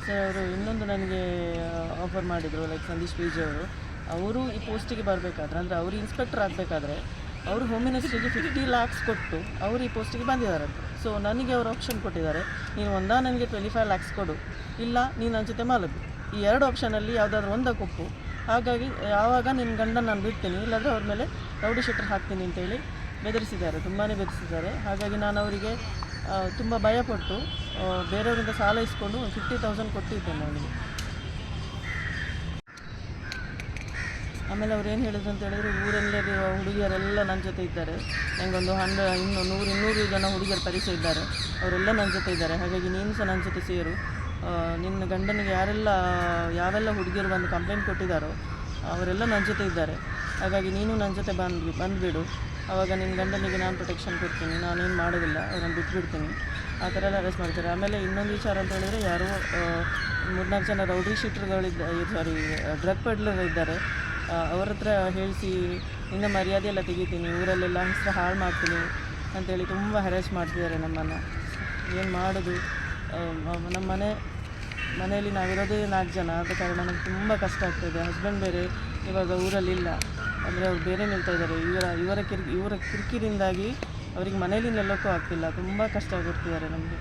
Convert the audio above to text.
Sir ಅವರು ಇನ್ನೊಂದು ನನಗೆ ಆಫರ್ ಮಾಡಿದರು, ಲೈಕ್ ಸಂದೀಶ್ ಪಿ.ಜಿ ಅವರು ಈ ಪೋಸ್ಟಿಗೆ ಬರಬೇಕಾದ್ರೆ, ಅಂದರೆ ಅವರು ಇನ್ಸ್ಪೆಕ್ಟರ್ ಆಗಬೇಕಾದ್ರೆ ಅವರು ಹೋಮ್ ಮಿನಿಸ್ಟ್ರಿಗೆ 50 lakhs ಕೊಟ್ಟು ಅವರು ಈ ಪೋಸ್ಟಿಗೆ ಬಂದಿದ್ದಾರೆ. ಸೊ ನನಗೆ ಅವರು ಆಪ್ಷನ್ ಕೊಟ್ಟಿದ್ದಾರೆ, ನೀನು ನನಗೆ 25 lakhs ಕೊಡು, ಇಲ್ಲ ನೀನು ನನ್ನ ಜೊತೆ ಮಲಗು. ಈ 2 ಆಪ್ಷನಲ್ಲಿ ಯಾವುದಾದ್ರೂ ಒಂದಕ್ಕೆ ಒಪ್ಪು. ಹಾಗಾಗಿ ಯಾವಾಗ ನಿನ್ನ ಗಂಡನ ನಾನು ಬಿಡ್ತೀನಿ, ಇಲ್ಲಾಂದರೆ ಅವ್ರ ಮೇಲೆ ರೌಡಿ ಶೀಟರ್ ಹಾಕ್ತೀನಿ ಅಂತೇಳಿ ಬೆದರಿಸಿದ್ದಾರೆ, ತುಂಬಾ ಬೆದರಿಸಿದ್ದಾರೆ. ಹಾಗಾಗಿ ನಾನು ಅವರಿಗೆ ತುಂಬ ಭಯಪಟ್ಟು ಬೇರೆಯವರಿಂದ ಸಾಲ ಇಸ್ಕೊಂಡು 50,000 ಕೊಟ್ಟಿದ್ದೇನೆ ಅವನಿಗೆ. ಆಮೇಲೆ ಅವ್ರು ಏನು ಹೇಳಿದ್ರು ಅಂತ ಹೇಳಿದ್ರೆ, ಊರಲ್ಲಿರುವ ಹುಡುಗಿಯರೆಲ್ಲ ನನ್ನ ಜೊತೆ ಇದ್ದಾರೆ, ನನಗೊಂದು 200 ಜನ ಹುಡುಗಿಯರ ಪರಿಚಯ ಇದ್ದಾರೆ, ಅವರೆಲ್ಲ ನನ್ನ ಜೊತೆ ಇದ್ದಾರೆ. ಹಾಗಾಗಿ ನೀನು ಸಹ ನನ್ನ ಜೊತೆ ಸೇರು, ನಿನ್ನ ಗಂಡನಿಗೆ ಯಾವೆಲ್ಲ ಹುಡುಗಿಯರು ಬಂದು ಕಂಪ್ಲೇಂಟ್ ಕೊಟ್ಟಿದ್ದಾರೋ ಅವರೆಲ್ಲ ನನ್ನ ಜೊತೆ ಇದ್ದಾರೆ. ಹಾಗಾಗಿ ನೀನು ನನ್ನ ಜೊತೆ ಬಂದುಬಿಡು, ಆವಾಗ ನಿನ್ನ ಗಂಡನಿಗೆ ನಾನು ಪ್ರೊಟೆಕ್ಷನ್ ಕೊಡ್ತೀನಿ, ನಾನೇನು ಮಾಡೋದಿಲ್ಲ, ಅವ್ರನ್ನ ಬಿಟ್ಬಿಡ್ತೀನಿ. ಆ ಥರ ಎಲ್ಲ ಅರೆಸ್ಟ್ ಮಾಡ್ತಾರೆ. ಆಮೇಲೆ ಇನ್ನೊಂದು ವಿಚಾರ ಅಂತ ಹೇಳಿದರೆ, ಯಾರೋ 3-4 ಜನ ರೌಡಿ ಡ್ರಗ್ ಪೆಡ್ಲರ್ ಇದ್ದಾರೆ, ಅವ್ರ ಹತ್ರ ಹೇಳಿಸಿ ನಿನ್ನ ಮರ್ಯಾದೆ ಎಲ್ಲ ತೆಗಿತೀನಿ, ಊರಲ್ಲೆಲ್ಲ ಹೆಸರು ಹಾಳು ಮಾಡ್ತೀನಿ ಅಂತೇಳಿ ತುಂಬ ಹ್ಯಾರಾಸ್ ಮಾಡ್ತಿದ್ದಾರೆ ನಮ್ಮನ್ನು. ಏನು ಮಾಡೋದು, ನಮ್ಮ ಮನೆಯಲ್ಲಿ ನಾವಿರೋದೇ 4 ಜನ, ಆದ ಕಾರಣ ನನಗೆ ತುಂಬ ಕಷ್ಟ ಆಗ್ತಾಯಿದೆ. ಹಸ್ಬೆಂಡ್ ಬೇರೆ ಇವಾಗ ಊರಲ್ಲಿಲ್ಲ, ಅಂದರೆ ಅವ್ರು ಬೇರೆ ನಿಲ್ತಾ ಇದ್ದಾರೆ. ಇವರ ಕಿರಿಕಿರಿಂದಾಗಿ ಅವ್ರಿಗೆ ಮನೇಲಿ ನಿಲ್ಲೋಕ್ಕೂ ಆಗ್ತಿಲ್ಲ, ತುಂಬ ಕಷ್ಟ ಕೊಡ್ತಿದ್ದಾರೆ ನಮಗೆ.